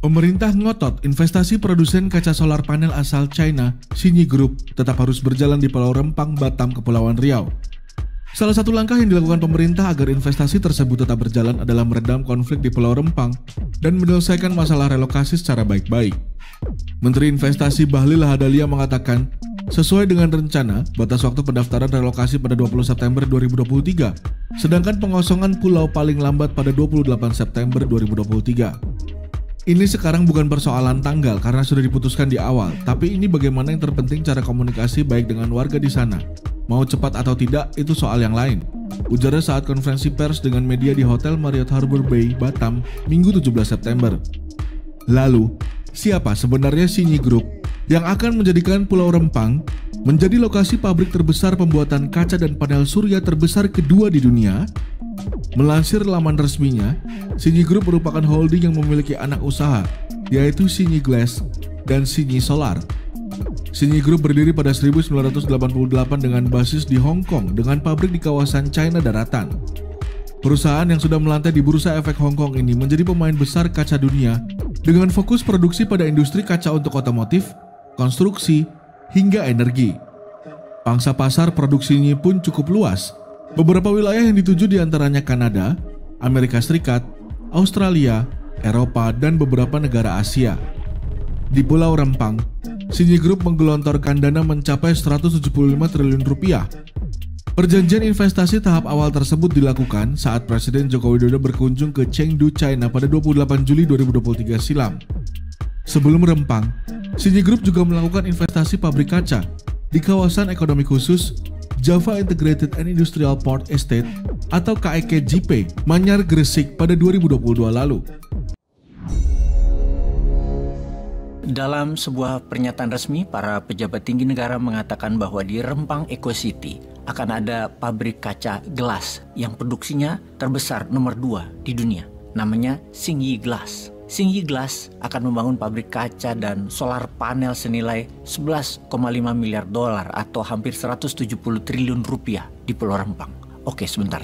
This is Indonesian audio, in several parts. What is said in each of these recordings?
Pemerintah ngotot investasi produsen kaca solar panel asal China, Xinyi Group, tetap harus berjalan di Pulau Rempang, Batam, Kepulauan Riau. Salah satu langkah yang dilakukan pemerintah agar investasi tersebut tetap berjalan adalah meredam konflik di Pulau Rempang dan menyelesaikan masalah relokasi secara baik-baik. Menteri Investasi Bahlil Lahadalia mengatakan, sesuai dengan rencana, batas waktu pendaftaran relokasi pada 20 September 2023, sedangkan pengosongan pulau paling lambat pada 28 September 2023. Ini sekarang bukan persoalan tanggal karena sudah diputuskan di awal, tapi ini bagaimana yang terpenting cara komunikasi baik dengan warga di sana. Mau cepat atau tidak, itu soal yang lain. Ujarnya saat konferensi pers dengan media di Hotel Marriott Harbour Bay, Batam, Minggu 17 September. Lalu, siapa sebenarnya Xinyi Group yang akan menjadikan Pulau Rempang menjadi lokasi pabrik terbesar pembuatan kaca dan panel surya terbesar kedua di dunia? Melansir laman resminya, Xinyi Group merupakan holding yang memiliki anak usaha, yaitu Xinyi Glass dan Xinyi Solar. Xinyi Group berdiri pada 1988 dengan basis di Hong Kong dengan pabrik di kawasan China Daratan. Perusahaan yang sudah melantai di Bursa Efek Hong Kong ini menjadi pemain besar kaca dunia dengan fokus produksi pada industri kaca untuk otomotif, konstruksi, hingga energi. Pangsa pasar produksinya pun cukup luas. Beberapa wilayah yang dituju diantaranya Kanada, Amerika Serikat, Australia, Eropa, dan beberapa negara Asia. Di Pulau Rempang, Xinyi Group menggelontorkan dana mencapai 175 triliun rupiah. Perjanjian investasi tahap awal tersebut dilakukan saat Presiden Joko Widodo berkunjung ke Chengdu, China pada 28 Juli 2023 silam. Sebelum Rempang, Xinyi Group juga melakukan investasi pabrik kaca di kawasan ekonomi khusus Java Integrated and Industrial Port Estate atau KEK-JIP, Manyar, Gresik pada 2022 lalu. Dalam sebuah pernyataan resmi, para pejabat tinggi negara mengatakan bahwa di Rempang Eco City akan ada pabrik kaca gelas yang produksinya terbesar nomor 2 di dunia, namanya Xinyi Glass. Xinyi Glass akan membangun pabrik kaca dan solar panel senilai 11,5 miliar dolar atau hampir 170 triliun rupiah di Pulau Rempang. Oke, sebentar.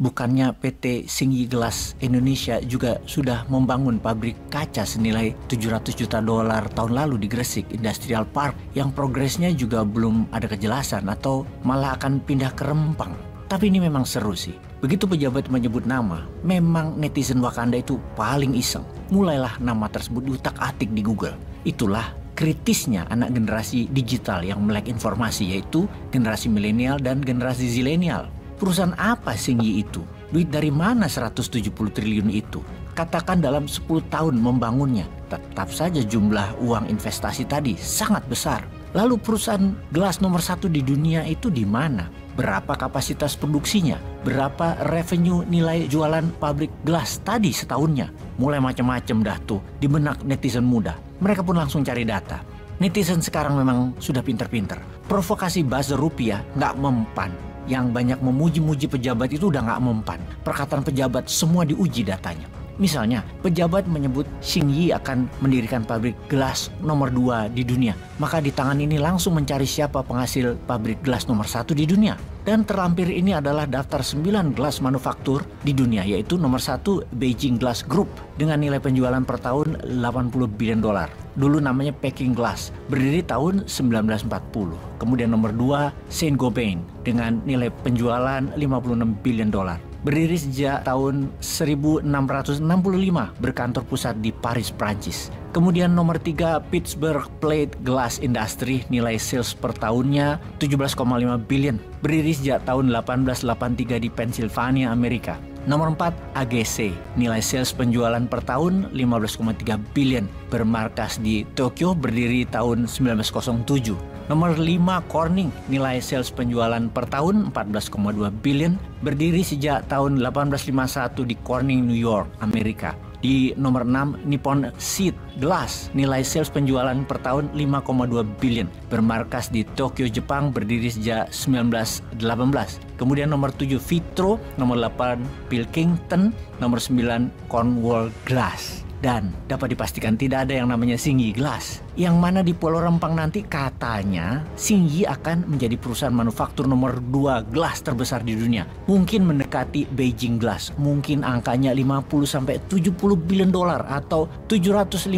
Bukannya PT Xinyi Glass Indonesia juga sudah membangun pabrik kaca senilai 700 juta dolar tahun lalu di Gresik Industrial Park yang progresnya juga belum ada kejelasan atau malah akan pindah ke Rempang. Tapi ini memang seru sih. Begitu pejabat menyebut nama, memang netizen Wakanda itu paling iseng. Mulailah nama tersebut diutak-atik di Google. Itulah kritisnya anak generasi digital yang melek informasi, yaitu generasi milenial dan generasi zilenial. Perusahaan apa Xinyi itu? Duit dari mana 170 triliun itu? Katakan dalam 10 tahun membangunnya. Tetap saja jumlah uang investasi tadi sangat besar. Lalu perusahaan gelas nomor 1 di dunia itu di mana? Berapa kapasitas produksinya? Berapa revenue nilai jualan pabrik gelas tadi setahunnya? Mulai macam-macam dah tuh di benak netizen muda. Mereka pun langsung cari data. Netizen sekarang memang sudah pinter-pinter. Provokasi buzzer rupiah nggak mempan. Yang banyak memuji-muji pejabat itu udah nggak mempan. Perkataan pejabat semua diuji datanya. Misalnya, pejabat menyebut Xinyi akan mendirikan pabrik gelas nomor 2 di dunia. Maka di tangan ini langsung mencari siapa penghasil pabrik gelas nomor 1 di dunia. Dan terlampir ini adalah daftar 9 gelas manufaktur di dunia, yaitu nomor 1 Beijing Glass Group dengan nilai penjualan per tahun 80 billion dolar. Dulu namanya Peking Glass, berdiri tahun 1940. Kemudian nomor 2 Saint-Gobain dengan nilai penjualan 56 billion dolar. Berdiri sejak tahun 1665, berkantor pusat di Paris, Prancis. Kemudian nomor 3 Pittsburgh Plate Glass Industry, nilai sales per tahunnya 17,5 billion. Berdiri sejak tahun 1883 di Pennsylvania, Amerika. Nomor 4 AGC, nilai sales penjualan per tahun 15,3 billion. Bermarkas di Tokyo, berdiri tahun 1907. Nomor 5 Corning, nilai sales penjualan per tahun 14,2 billion, berdiri sejak tahun 1851 di Corning, New York, Amerika. Di nomor 6 Nippon Seed Glass, nilai sales penjualan per tahun 5,2 billion, bermarkas di Tokyo, Jepang, berdiri sejak 1918. Kemudian nomor 7 Vitro, nomor 8 Pilkington, nomor 9 Cornwall Glass. Dan dapat dipastikan tidak ada yang namanya Xingyi Glass. Yang mana di Pulau Rempang nanti katanya Xingyi akan menjadi perusahaan manufaktur nomor 2 gelas terbesar di dunia. Mungkin mendekati Beijing Glass. Mungkin angkanya 50-70 billion dolar atau 750-1000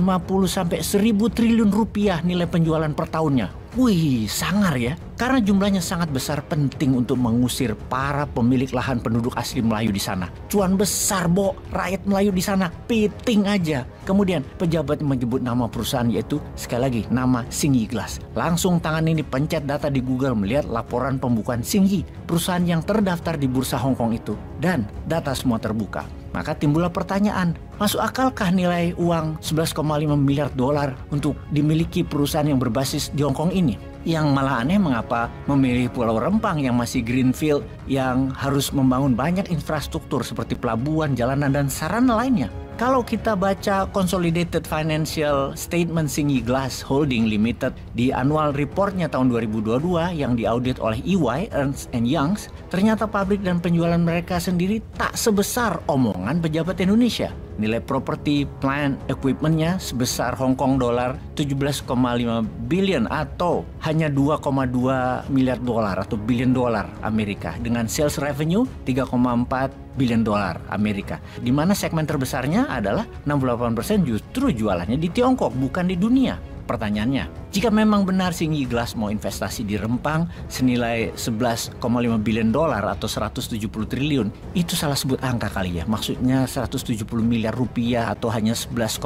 triliun rupiah nilai penjualan per tahunnya. Wih, sangar ya. Karena jumlahnya sangat besar, penting untuk mengusir para pemilik lahan penduduk asli Melayu di sana. Cuan besar, Bo. Rakyat Melayu di sana piting aja. Kemudian pejabat menyebut nama perusahaan, yaitu sekali lagi nama Xingyi Glass. Langsung tangan ini pencet data di Google melihat laporan pembukaan Xingyi, perusahaan yang terdaftar di bursa Hong Kong itu. Dan data semua terbuka. Maka timbullah pertanyaan, masuk akalkah nilai uang 11,5 miliar dolar untuk dimiliki perusahaan yang berbasis di Hong Kong ini? Yang malah aneh, mengapa memilih Pulau Rempang yang masih greenfield, yang harus membangun banyak infrastruktur seperti pelabuhan, jalanan, dan sarana lainnya. Kalau kita baca Consolidated Financial Statement Xingyi Glass Holding Limited di annual reportnya tahun 2022 yang diaudit oleh EY, Ernst & Young, ternyata pabrik dan penjualan mereka sendiri tak sebesar omongan pejabat Indonesia. Nilai properti, plant, equipmentnya sebesar Hong Kong dolar 17,5 billion atau hanya 2,2 miliar dolar atau billion dolar Amerika, dengan sales revenue 3,4 billion dolar Amerika, di mana segmen terbesarnya adalah 68% justru jualannya di Tiongkok, bukan di dunia. Pertanyaannya, jika memang benar Xingyi Glass mau investasi di Rempang senilai 11,5 billion dolar atau 170 triliun, itu salah sebut angka kali ya. Maksudnya 170 miliar rupiah atau hanya 11,5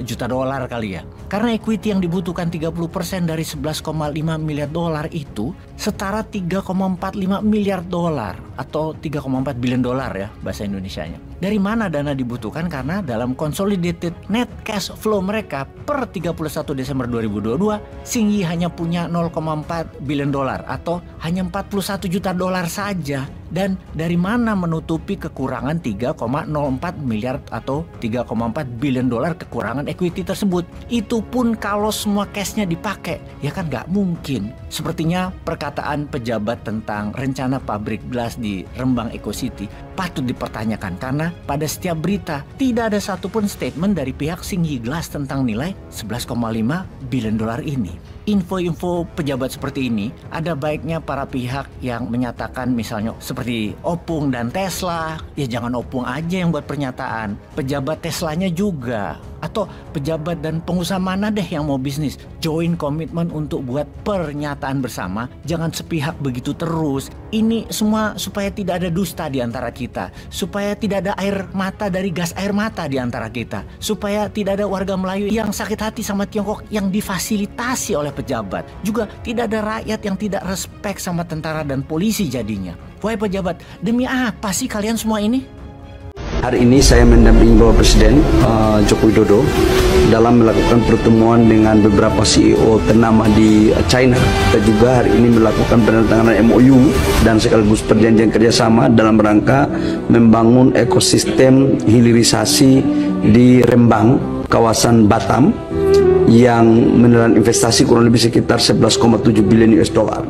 juta dolar kali ya. Karena equity yang dibutuhkan 30% dari 11,5 miliar dolar itu setara 3,45 miliar dolar atau 3,4 billion dolar ya bahasa Indonesianya. Dari mana dana dibutuhkan? Karena dalam consolidated net cash flow mereka per 31 Desember 2022, Xingyi hanya punya 0,4 billion dolar atau hanya 41 juta dolar saja. Dan dari mana menutupi kekurangan 3,04 miliar atau 3,4 billion dolar kekurangan equity tersebut? Itu pun kalau semua cashnya dipakai, ya kan nggak mungkin. Sepertinya perkataan pejabat tentang rencana pabrik gelas di Rembang Eco City patut dipertanyakan, karena pada setiap berita tidak ada satupun statement dari pihak Xingyi Glass tentang nilai 11,5 billion dolar ini. Info-info pejabat seperti ini ada baiknya para pihak yang menyatakan, misalnya seperti Opung dan Tesla, ya jangan Opung aja yang buat pernyataan, pejabat Teslanya juga, atau pejabat dan pengusaha mana deh yang mau bisnis, join komitmen untuk buat pernyataan bersama, jangan sepihak begitu terus. Ini semua supaya tidak ada dusta di antara kita, supaya tidak ada air mata dari gas air mata di antara kita, supaya tidak ada warga Melayu yang sakit hati sama Tiongkok yang difasilitasi oleh pejabat. Juga tidak ada rakyat yang tidak respect sama tentara dan polisi jadinya. Wahai pejabat, demi apa sih kalian semua ini? Hari ini saya mendampingi Bapak Presiden Joko Widodo dalam melakukan pertemuan dengan beberapa CEO ternama di China. Kita juga hari ini melakukan penandatanganan MOU dan sekaligus perjanjian kerjasama dalam rangka membangun ekosistem hilirisasi di Rembang, kawasan Batam, yang menelan investasi kurang lebih sekitar 11,7 billion US dollar.